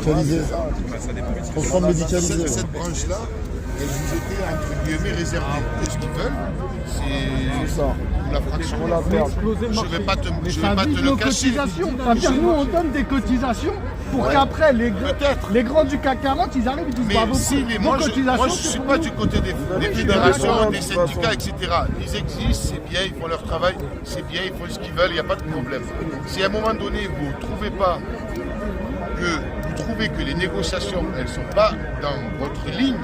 médicalisé. Transport médicalisé. Cette branche-là, elle vous était entre guillemets réservée. Et ce qu'ils veulent, c'est la fraction. Je ne vais pas te le cacher. C'est-à-dire nous on donne des cotisations pour qu'après les grands du CAC 40 ils arrivent et disent Mais bravo. moi je ne suis pas du côté des fédérations, des syndicats, etc. Ils existent, c'est bien, ils font leur travail, c'est bien, ils font ce qu'ils veulent, il n'y a pas de problème. Si à un moment donné vous ne trouvez pas que les négociations elles ne sont pas dans votre ligne,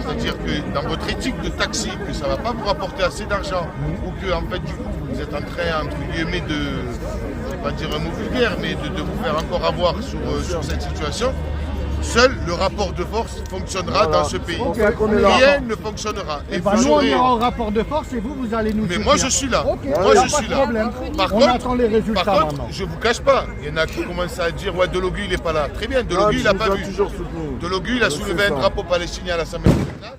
c'est-à-dire que dans votre éthique de taxi, que ça ne va pas vous rapporter assez d'argent, ou que en fait du coup vous êtes en train entre guillemets de, je ne vais pas dire un mot vulgaire, mais de vous faire encore avoir sur cette situation, seul le rapport de force fonctionnera dans ce pays. Rien ne fonctionnera. Et nous on ira au rapport de force et vous allez nous soutenir. Mais moi je suis là. Moi je suis là. On attend les résultats maintenant. Je ne vous cache pas, il y en a qui commencent à dire ouais Delogu il n'est pas là. Très bien, Delogu il n'a pas vu. Delogu il a soulevé un drapeau palestinien à l'Assemblée nationale.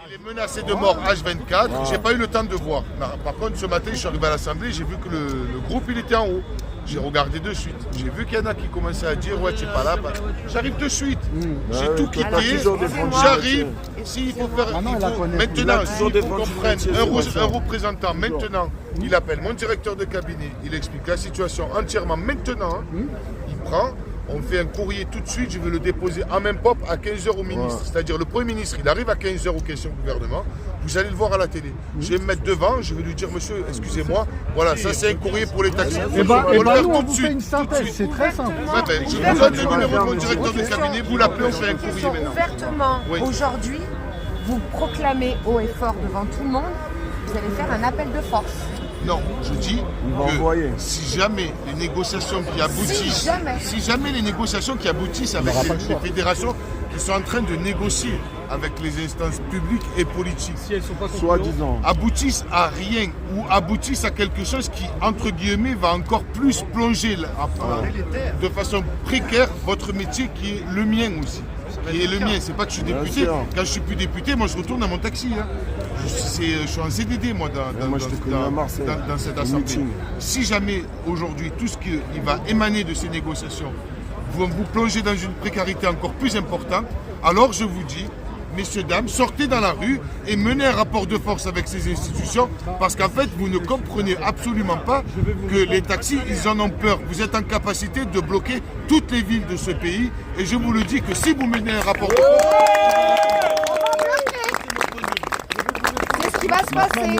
Il est menacé de mort H24. J'ai pas eu le temps de voir. Par contre ce matin je suis arrivé à l'Assemblée, j'ai vu que le groupe il était en haut. J'ai regardé de suite. J'ai vu qu'il y en a qui commençaient à dire ouais tu n'es pas là. J'arrive de suite. J'ai tout quitté. J'arrive. S'il faut faire. Maintenant, s'il faut qu'on prenne un représentant maintenant, il appelle mon directeur de cabinet, il explique la situation entièrement maintenant. Il prend. On fait un courrier tout de suite, je vais le déposer en même pop à 15h au ministre. C'est-à-dire le Premier ministre, il arrive à 15h aux questions du gouvernement, vous allez le voir à la télé. Je vais me mettre devant, je vais lui dire, monsieur, excusez-moi, voilà, ça c'est un courrier pour les taxis. Et nous on vous fait une synthèse, c'est très simple. Je vous donne le numéro de mon directeur de cabinet, vous l'appelez, on fait un courrier maintenant. Ouvertement, aujourd'hui, vous proclamez haut et fort devant tout le monde, vous allez faire un appel de force. Non, je dis que si jamais les négociations qui aboutissent, avec les fédérations qui sont en train de négocier avec les instances publiques et politiques, si elles sont pas soi-disant, aboutissent à rien ou aboutissent à quelque chose qui, entre guillemets, va encore plus plonger de façon précaire votre métier qui est le mien aussi. Qui est le mien, c'est pas que je suis député. Quand je suis plus député, moi je retourne à mon taxi. Je suis en CDD moi dans cette assemblée. Si jamais aujourd'hui tout ce qui va émaner de ces négociations vont vous plonger dans une précarité encore plus importante, alors je vous dis, messieurs, dames, sortez dans la rue et menez un rapport de force avec ces institutions parce qu'en fait, vous ne comprenez absolument pas que les taxis, ils en ont peur. Vous êtes en capacité de bloquer toutes les villes de ce pays et je vous le dis que si vous menez un rapport de force... Qu'est-ce qui va se passer ?